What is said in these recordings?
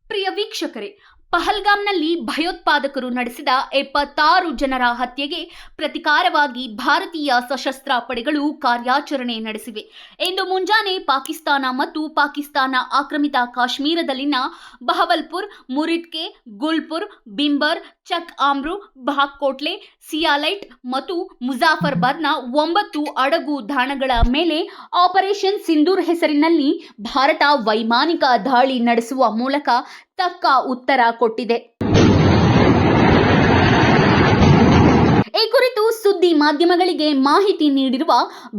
ಪ್ರಿಯ ವೀಕ್ಷಕರೇ, ಪಹಲ್ಗಾಮ್ನಲ್ಲಿ ಭಯೋತ್ಪಾದಕರು ನಡೆಸಿದ 76 ಜನರ ಹತ್ಯೆಗೆ ಪ್ರತಿಕಾರವಾಗಿ ಭಾರತೀಯ ಸಶಸ್ತ್ರ ಪಡೆಗಳು ಕಾರ್ಯಾಚರಣೆ ನಡೆಸಿವೆ. ಇಂದು ಮುಂಜಾನೆ ಪಾಕಿಸ್ತಾನ ಮತ್ತು ಪಾಕಿಸ್ತಾನ ಆಕ್ರಮಿತ ಕಾಶ್ಮೀರದಲ್ಲಿನ ಬಹವಲ್ಪುರ್, ಮುರಿದ್ಕೆ, ಗುಲ್ಪುರ್, ಬಿಂಬರ್, ಚಕ್ ಆಮ್ರು, ಬಾಗ್ಕೋಟ್ಲೆ, ಸಿಯಾಲೈಟ್ ಮತ್ತು ಮುಜಾಫರ್ಬಾದ್ನ 9 ಅಡಗು ಧಾಣಗಳ ಮೇಲೆ ಆಪರೇಷನ್ ಸಿಂಧೂರ್ ಹೆಸರಿನಲ್ಲಿ ಭಾರತ ವೈಮಾನಿಕ ದಾಳಿ ನಡೆಸುವ ಮೂಲಕ ತಕ್ಕ ಉತ್ತರ ಕೊಟ್ಟಿದೆ. ಈ ಕುರಿತು ಸುದ್ದಿ ಮಾಧ್ಯಮಗಳಿಗೆ ಮಾಹಿತಿ ನೀಡಿರುವ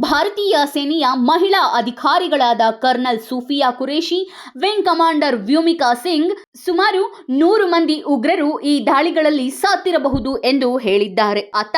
ಭಾರತೀಯ ಸೇನೆಯ ಮಹಿಳಾ ಅಧಿಕಾರಿಗಳಾದ colonel Sofiya Qureshi, wing commander Vyomika Singh, ಸುಮಾರು 100 ಮಂದಿ ಉಗ್ರರು ಈ ದಾಳಿಗಳಲ್ಲಿ ಸತ್ತಿರಬಹುದು ಎಂದು ಹೇಳಿದ್ದಾರೆ. ಅತ್ತ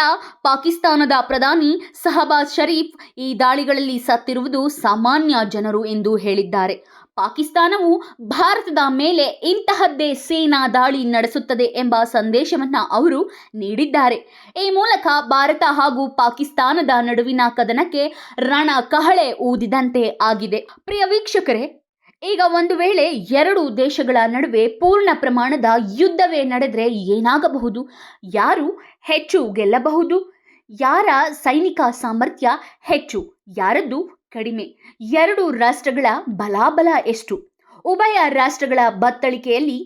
ಪಾಕಿಸ್ತಾನದ ಪ್ರಧಾನಿ ಶಹಬಾಜ್ ಶರೀಫ್ ಈ ದಾಳಿಗಳಲ್ಲಿ ಸತ್ತಿರುವುದು ಸಾಮಾನ್ಯ ಜನರು ಎಂದು ಹೇಳಿದ್ದಾರೆ. ಪಾಕಿಸ್ತಾನವು ಭಾರತದ ಮೇಲೆ ಇಂತಹದ್ದೇ ಸೇನಾ ದಾಳಿ ನಡೆಸುತ್ತದೆ ಎಂಬ ಸಂದೇಶವನ್ನ ಅವರು ನೀಡಿದ್ದಾರೆ. ಈ ಮೂಲಕ ಭಾರತ ಹಾಗೂ ಪಾಕಿಸ್ತಾನದ ನಡುವಿನ ಕದನಕ್ಕೆ ರಣ ಕಹಳೆ ಊದಿದಂತೆ ಆಗಿದೆ. ಪ್ರಿಯ ವೀಕ್ಷಕರೇ, ಈಗ ಒಂದು ವೇಳೆ ಎರಡು ದೇಶಗಳ ನಡುವೆ ಪೂರ್ಣ ಪ್ರಮಾಣದ ಯುದ್ಧವೇ ನಡೆದರೆ ಏನಾಗಬಹುದು? ಯಾರು ಹೆಚ್ಚು ಗೆಲ್ಲಬಹುದು? ಯಾರ ಸೈನಿಕ ಸಾಮರ್ಥ್ಯ ಹೆಚ್ಚು, ಯಾರದ್ದು ಕಡಿಮೆ? ಎರಡು ರಾಷ್ಟ್ರಗಳ ಬಲಾಬಲ ಎಷ್ಟು? ಉಭಯ ರಾಷ್ಟ್ರಗಳ ಬತ್ತಳಿಕೆಯಲ್ಲಿ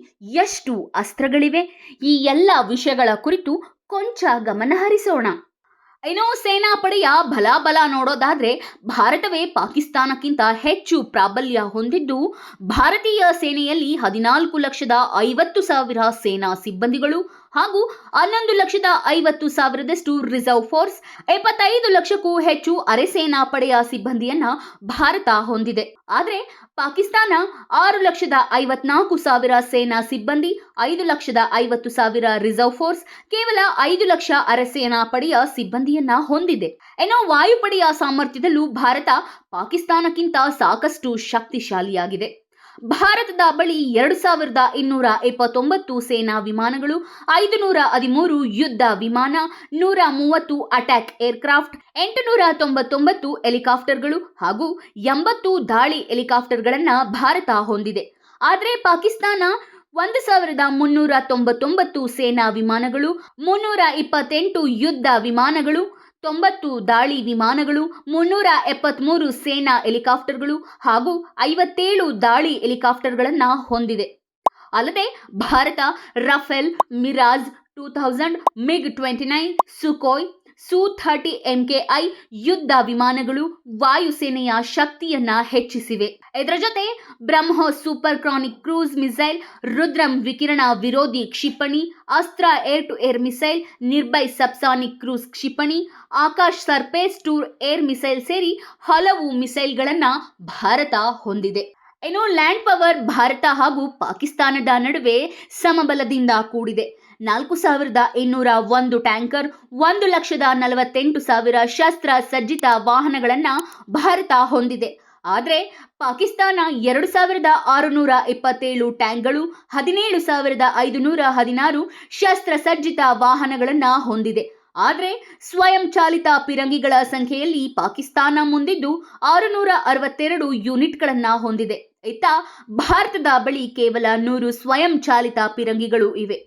ಎಷ್ಟು ಅಸ್ತ್ರಗಳಿವೆ? ಈ ಎಲ್ಲ ವಿಷಯಗಳ ಕುರಿತು ಕೊಂಚ ಗಮನ ಹರಿಸೋಣ. ಇನ್ನು ಸೇನಾಪಡೆಯ ಬಲಾಬಲ ನೋಡೋದಾದ್ರೆ ಭಾರತವೇ ಪಾಕಿಸ್ತಾನಕ್ಕಿಂತ ಹೆಚ್ಚು ಪ್ರಾಬಲ್ಯ ಹೊಂದಿದ್ದು, ಭಾರತೀಯ ಸೇನೆಯಲ್ಲಿ 14,50,000 ಸೇನಾ ಸಿಬ್ಬಂದಿಗಳು ಹಾಗೂ 11,50,000 ರಿಸರ್ವ್ ಫೋರ್ಸ್, 25 ಲಕ್ಷಕ್ಕೂ ಹೆಚ್ಚು ಅರೆ ಸೇನಾ ಪಡೆಯ ಸಿಬ್ಬಂದಿಯನ್ನ ಭಾರತ ಹೊಂದಿದೆ. ಆದರೆ ಪಾಕಿಸ್ತಾನ 6,54,000 ಸೇನಾ ಸಿಬ್ಬಂದಿ, 5,50,000 ರಿಸರ್ವ್ ಫೋರ್ಸ್, ಕೇವಲ 5 ಲಕ್ಷ ಅರೆ ಸೇನಾ ಪಡೆಯ ಸಿಬ್ಬಂದಿಯನ್ನ ಹೊಂದಿದೆ. ಇನ್ನು ವಾಯುಪಡೆಯ ಸಾಮರ್ಥ್ಯದಲ್ಲೂ ಭಾರತ ಪಾಕಿಸ್ತಾನಕ್ಕಿಂತ ಸಾಕಷ್ಟು ಶಕ್ತಿಶಾಲಿಯಾಗಿದೆ. ಭಾರತದ ಬಳಿ 2,229 ಸೇನಾ ವಿಮಾನಗಳು, 513 ಯುದ್ಧ ವಿಮಾನ, 130 ಅಟ್ಯಾಕ್ ಏರ್ಕ್ರಾಫ್ಟ್, 899 ಹೆಲಿಕಾಪ್ಟರ್ಗಳು ಹಾಗೂ 80 ದಾಳಿ ಹೆಲಿಕಾಪ್ಟರ್ಗಳನ್ನು ಭಾರತ ಹೊಂದಿದೆ. ಆದರೆ ಪಾಕಿಸ್ತಾನ 1,399 ಸೇನಾ ವಿಮಾನಗಳು, 328 ಯುದ್ಧ ವಿಮಾನಗಳು, 90 ದಾಳಿ ವಿಮಾನಗಳು, 373 ಸೇನಾ ಹೆಲಿಕಾಪ್ಟರ್ಗಳು ಹಾಗೂ 57 ದಾಳಿ ಹೆಲಿಕಾಪ್ಟರ್ಗಳನ್ನು ಹೊಂದಿದೆ. ಅಲ್ಲದೆ ಭಾರತ Rafale, Mirage 2000, MiG-29, Sukhoi, Su-30 MKI ಯುದ್ಧ ವಿಮಾನಗಳು ವಾಯುಸೇನೆಯ ಶಕ್ತಿಯನ್ನ ಹೆಚ್ಚಿಸಿವೆ. ಇದರ ಜೊತೆ BrahMos supersonic cruise missile, Rudram ವಿಕಿರಣ ವಿರೋಧಿ ಕ್ಷಿಪಣಿ, Astra air to air missile, Nirbhay subsonic cruise ಕ್ಷಿಪಣಿ, Akash surface to air missile ಸೇರಿ ಹಲವು ಮಿಸೈಲ್ಗಳನ್ನ ಭಾರತ ಹೊಂದಿದೆ. ಇನ್ನು ಲ್ಯಾಂಡ್ ಪವರ್ ಭಾರತ ಹಾಗೂ ಪಾಕಿಸ್ತಾನದ ನಡುವೆ ಸಮಬಲದಿಂದ ಕೂಡಿದೆ. 4,201 ಟ್ಯಾಂಕರ್, 1,48,000 ಶಸ್ತ್ರ ಸಜ್ಜಿತ ವಾಹನಗಳನ್ನು ಭಾರತ ಹೊಂದಿದೆ. ಆದರೆ ಪಾಕಿಸ್ತಾನ 2,627 ಟ್ಯಾಂಕ್ಗಳು, 17,516 ಶಸ್ತ್ರಸಜ್ಜಿತ ವಾಹನಗಳನ್ನು ಹೊಂದಿದೆ. ಆದರೆ ಸ್ವಯಂ ಚಾಲಿತ ಪಿರಂಗಿಗಳ ಸಂಖ್ಯೆಯಲ್ಲಿ ಪಾಕಿಸ್ತಾನ ಮುಂದಿದ್ದು 662 ಯೂನಿಟ್ಗಳನ್ನು ಹೊಂದಿದೆ. ಇತ್ತ ಭಾರತದ ಬಳಿ ಕೇವಲ 100 ಸ್ವಯಂ ಚಾಲಿತ ಪಿರಂಗಿಗಳು ಇವೆ.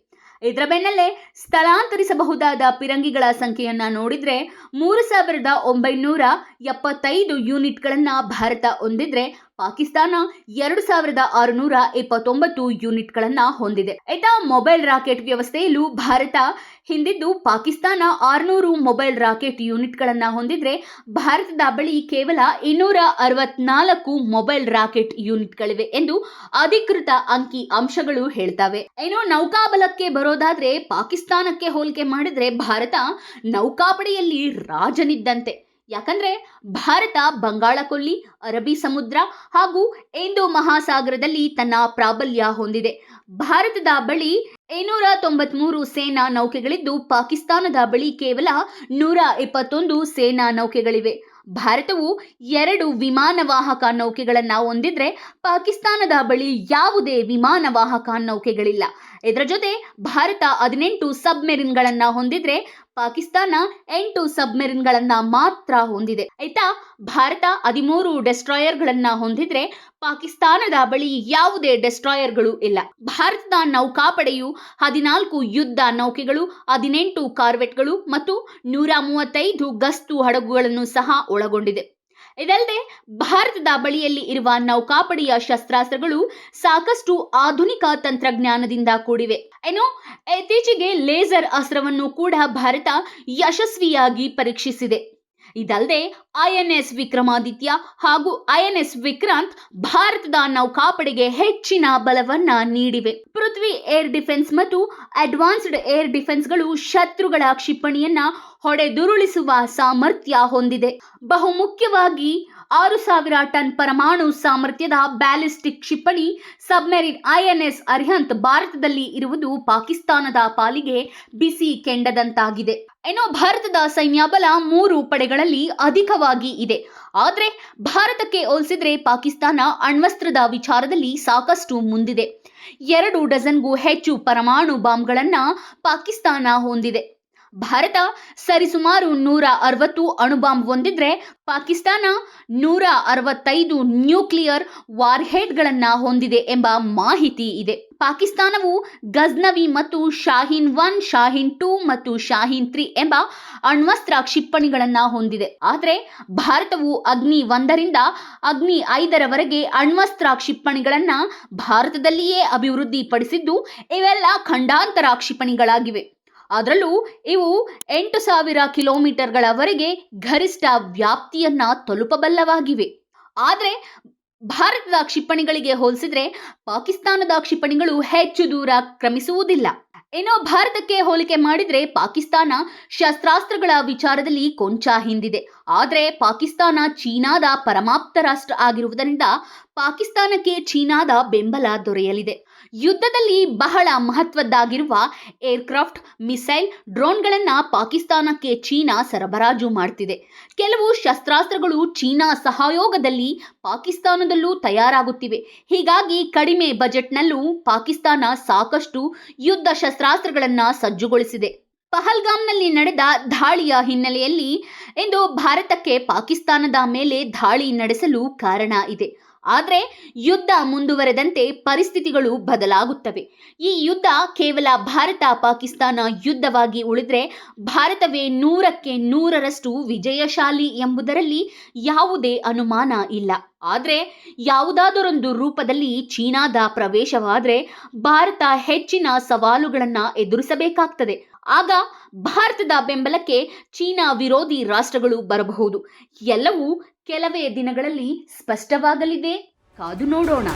ಇದರ ಬೆನ್ನಲ್ಲೇ ಸ್ಥಳಾಂತರಿಸಬಹುದಾದ ಪಿರಂಗಿಗಳ ಸಂಖ್ಯೆಯನ್ನ ನೋಡಿದ್ರೆ 3,975 ಯೂನಿಟ್ಗಳನ್ನ ಭಾರತ ಹೊಂದಿದ್ರೆ ಪಾಕಿಸ್ತಾನ 2,629 ಯೂನಿಟ್ಗಳನ್ನ ಹೊಂದಿದೆ. ಇತ್ತ ಮೊಬೈಲ್ ರಾಕೆಟ್ ವ್ಯವಸ್ಥೆಯಲ್ಲೂ ಭಾರತ ಹಿಂದಿದ್ದು ಪಾಕಿಸ್ತಾನ 600 ಮೊಬೈಲ್ ರಾಕೆಟ್ ಯೂನಿಟ್ಗಳನ್ನ ಹೊಂದಿದ್ರೆ ಭಾರತದ ಬಳಿ ಕೇವಲ 264 ಮೊಬೈಲ್ ರಾಕೆಟ್ ಯೂನಿಟ್ಗಳಿವೆ ಎಂದು ಅಧಿಕೃತ ಅಂಕಿ ಅಂಶಗಳು ಹೇಳ್ತವೆ. ಇನ್ನು ನೌಕಾಬಲಕ್ಕೆ ಬರೋದಾದ್ರೆ ಪಾಕಿಸ್ತಾನಕ್ಕೆ ಹೋಲಿಕೆ ಮಾಡಿದ್ರೆ ಭಾರತ ನೌಕಾಪಡೆಯಲ್ಲಿ ರಾಜನಿದ್ದಂತೆ. ಯಾಕಂದ್ರೆ ಭಾರತ ಬಂಗಾಳ ಕೊಲ್ಲಿ, ಅರಬ್ಬಿ ಸಮುದ್ರ ಹಾಗೂ ಹಿಂದೂ ಮಹಾಸಾಗರದಲ್ಲಿ ತನ್ನ ಪ್ರಾಬಲ್ಯ ಹೊಂದಿದೆ. ಭಾರತದ ಬಳಿ 293 ಸೇನಾ ನೌಕೆಗಳಿದ್ದು ಪಾಕಿಸ್ತಾನದ ಬಳಿ ಕೇವಲ 121 ಸೇನಾ ನೌಕೆಗಳಿವೆ. ಭಾರತವು 2 ವಿಮಾನವಾಹಕ ನೌಕೆಗಳನ್ನು ಹೊಂದಿದ್ರೆ ಪಾಕಿಸ್ತಾನದ ಬಳಿ ಯಾವುದೇ ವಿಮಾನವಾಹಕ ನೌಕೆಗಳಿಲ್ಲ. ಇದರ ಜೊತೆ ಭಾರತ 18 ಸಬ್ಮೆರಿನ್ಗಳನ್ನು ಹೊಂದಿದ್ರೆ ಪಾಕಿಸ್ತಾನ 8 ಸಬ್ಮೆರಿನ್ಗಳನ್ನ ಮಾತ್ರ ಹೊಂದಿದೆ. ಆಯ್ತಾ, ಭಾರತ 13 ಡೆಸ್ಟ್ರಾಯರ್ಗಳನ್ನ ಹೊಂದಿದ್ರೆ ಪಾಕಿಸ್ತಾನದ ಬಳಿ ಯಾವುದೇ ಡೆಸ್ಟ್ರಾಯರ್ಗಳು ಇಲ್ಲ. ಭಾರತದ ನೌಕಾಪಡೆಯು 14 ಯುದ್ಧ ನೌಕೆಗಳು, 18 ಕಾರ್ವೆಟ್ಗಳು ಮತ್ತು 135 ಗಸ್ತು ಹಡಗುಗಳನ್ನು ಸಹ ಒಳಗೊಂಡಿದೆ. ಇದಲ್ಲದೆ ಭಾರತದ ಬಳಿಯಲ್ಲಿ ಇರುವ ನೌಕಾಪಡೆಯ ಶಸ್ತ್ರಾಸ್ತ್ರಗಳು ಸಾಕಷ್ಟು ಆಧುನಿಕ ತಂತ್ರಜ್ಞಾನದಿಂದ ಕೂಡಿವೆ. ಇತ್ತೀಚೆಗೆ ಲೇಸರ್ ಅಸ್ತ್ರವನ್ನು ಕೂಡ ಭಾರತ ಯಶಸ್ವಿಯಾಗಿ ಪರೀಕ್ಷಿಸಿದೆ. ಇದಲ್ಲದೆ ಐಎನ್ಎಸ್ ವಿಕ್ರಮಾದಿತ್ಯ ಹಾಗೂ ಐಎನ್ಎಸ್ ವಿಕ್ರಾಂತ್ ಭಾರತದ ನೌಕಾಪಡೆಗೆ ಹೆಚ್ಚಿನ ಬಲವನ್ನ ನೀಡಿವೆ. ಪೃಥ್ವಿ ಏರ್ ಡಿಫೆನ್ಸ್ ಮತ್ತು ಅಡ್ವಾನ್ಸ್ಡ್ ಏರ್ ಡಿಫೆನ್ಸ್ಗಳು ಶತ್ರುಗಳ ಕ್ಷಿಪಣಿಯನ್ನ ಹೊಡೆದುರುಳಿಸುವ ಸಾಮರ್ಥ್ಯ ಹೊಂದಿದೆ. ಬಹುಮುಖ್ಯವಾಗಿ 6000 ಟನ್ ಪರಮಾಣು ಸಾಮರ್ಥ್ಯದ ಬ್ಯಾಲಿಸ್ಟಿಕ್ ಕ್ಷಿಪಣಿ ಸಬ್ಮೆರಿನ್ ಐಎನ್ಎಸ್ ಅರಿಹಂತ್ ಭಾರತದಲ್ಲಿ ಇರುವುದು ಪಾಕಿಸ್ತಾನದ ಪಾಲಿಗೆ ಬಿಸಿ ಕೆಂಡದಂತಾಗಿದೆ. ಭಾರತದ ಸೈನ್ಯ ಬಲ 3 ಪಡೆಗಳಲ್ಲಿ ಅಧಿಕವಾಗಿ ಇದೆ. ಆದರೆ ಭಾರತಕ್ಕೆ ಹೋಲಿಸಿದ್ರೆ ಪಾಕಿಸ್ತಾನ ಅಣ್ವಸ್ತ್ರದ ವಿಚಾರದಲ್ಲಿ ಸಾಕಷ್ಟು ಮುಂದಿದೆ. 2 ಡಜನ್ಗೂ ಹೆಚ್ಚು ಪರಮಾಣು ಬಾಂಬ್ಗಳನ್ನ ಪಾಕಿಸ್ತಾನ ಹೊಂದಿದೆ. ಭಾರತ ಸರಿಸುಮಾರು 160 ಅಣುಬಾಂಬ್ ಹೊಂದಿದ್ರೆ ಪಾಕಿಸ್ತಾನ 165 ನ್ಯೂಕ್ಲಿಯರ್ ವಾರ್ಹೆಡ್ಗಳನ್ನ ಹೊಂದಿದೆ ಎಂಬ ಮಾಹಿತಿ ಇದೆ. ಪಾಕಿಸ್ತಾನವು ಗಜ್ನವಿ ಮತ್ತು ಶಾಹೀನ್ 1, ಶಾಹೀನ್ 2 ಮತ್ತು ಶಾಹೀನ್ 3 ಎಂಬ ಅಣ್ವಸ್ತ್ರ ಕ್ಷಿಪಣಿಗಳನ್ನ ಹೊಂದಿದೆ. ಆದರೆ ಭಾರತವು ಅಗ್ನಿ 1ರಿಂದ ಅಗ್ನಿ 5ರವರೆಗೆ ಅಣ್ವಸ್ತ್ರ ಕ್ಷಿಪಣಿಗಳನ್ನ ಭಾರತದಲ್ಲಿಯೇ ಅಭಿವೃದ್ಧಿಪಡಿಸಿದ್ದು ಇವೆಲ್ಲ ಖಂಡಾಂತರ ಕ್ಷಿಪಣಿಗಳಾಗಿವೆ. ಅದರಲ್ಲೂ ಇವು 8000 ಕಿಲೋಮೀಟರ್ಗಳವರೆಗೆ ಗರಿಷ್ಠ ವ್ಯಾಪ್ತಿಯನ್ನ ತಲುಪಬಲ್ಲವಾಗಿವೆ. ಆದರೆ ಭಾರತದ ಕ್ಷಿಪಣಿಗಳಿಗೆ ಹೋಲಿಸಿದ್ರೆ ಪಾಕಿಸ್ತಾನದ ಕ್ಷಿಪಣಿಗಳು ಹೆಚ್ಚು ದೂರ ಕ್ರಮಿಸುವುದಿಲ್ಲ. ಭಾರತಕ್ಕೆ ಹೋಲಿಕೆ ಮಾಡಿದ್ರೆ ಪಾಕಿಸ್ತಾನ ಶಸ್ತ್ರಾಸ್ತ್ರಗಳ ವಿಚಾರದಲ್ಲಿ ಕೊಂಚ ಹಿಂದಿದೆ. ಆದರೆ ಪಾಕಿಸ್ತಾನ ಚೀನಾದ ಪರಮಾಪ್ತ ರಾಷ್ಟ್ರ ಆಗಿರುವುದರಿಂದ ಪಾಕಿಸ್ತಾನಕ್ಕೆ ಚೀನಾದ ಬೆಂಬಲ ದೊರೆಯಲಿದೆ. ಯುದ್ಧದಲ್ಲಿ ಬಹಳ ಮಹತ್ವದ್ದಾಗಿರುವ ಏರ್ಕ್ರಾಫ್ಟ್, ಮಿಸೈಲ್, ಡ್ರೋನ್ಗಳನ್ನ ಪಾಕಿಸ್ತಾನಕ್ಕೆ ಚೀನಾ ಸರಬರಾಜು ಮಾಡ್ತಿದೆ. ಕೆಲವು ಶಸ್ತ್ರಾಸ್ತ್ರಗಳು ಚೀನಾ ಸಹಯೋಗದಲ್ಲಿ ಪಾಕಿಸ್ತಾನದಲ್ಲೂ ತಯಾರಾಗುತ್ತಿವೆ. ಹೀಗಾಗಿ ಕಡಿಮೆ ಬಜೆಟ್ನಲ್ಲೂ ಪಾಕಿಸ್ತಾನ ಸಾಕಷ್ಟು ಯುದ್ಧ ಶಸ್ತ್ರಾಸ್ತ್ರಗಳನ್ನ ಸಜ್ಜುಗೊಳಿಸಿದೆ. ಪಹಲ್ಗಾಮ್ನಲ್ಲಿ ನಡೆದ ದಾಳಿಯ ಹಿನ್ನೆಲೆಯಲ್ಲಿ ಇಂದು ಭಾರತಕ್ಕೆ ಪಾಕಿಸ್ತಾನದ ಮೇಲೆ ದಾಳಿ ನಡೆಸಲು ಕಾರಣ ಇದೆ. ಆದರೆ ಯುದ್ಧ ಮುಂದುವರೆದಂತೆ ಪರಿಸ್ಥಿತಿಗಳು ಬದಲಾಗುತ್ತವೆ. ಈ ಯುದ್ಧ ಕೇವಲ ಭಾರತ ಪಾಕಿಸ್ತಾನ ಯುದ್ಧವಾಗಿ ಉಳಿದ್ರೆ ಭಾರತವೇ 100ಕ್ಕೆ 100ರಷ್ಟು ವಿಜಯಶಾಲಿ ಎಂಬುದರಲ್ಲಿ ಯಾವುದೇ ಅನುಮಾನ ಇಲ್ಲ. ಆದರೆ ಯಾವುದಾದರೊಂದು ರೂಪದಲ್ಲಿ ಚೀನಾದ ಪ್ರವೇಶವಾದರೆ ಭಾರತ ಹೆಚ್ಚಿನ ಸವಾಲುಗಳನ್ನು ಎದುರಿಸಬೇಕಾಗ್ತದೆ. ಆಗ ಭಾರತದ ಬೆಂಬಲಕ್ಕೆ ಚೀನಾ ವಿರೋಧಿ ರಾಷ್ಟ್ರಗಳು ಬರಬಹುದು. ಎಲ್ಲವೂ ಕೆಲವೇ ದಿನಗಳಲ್ಲಿ ಸ್ಪಷ್ಟವಾಗಲಿದೆ. ಕಾದು ನೋಡೋಣ.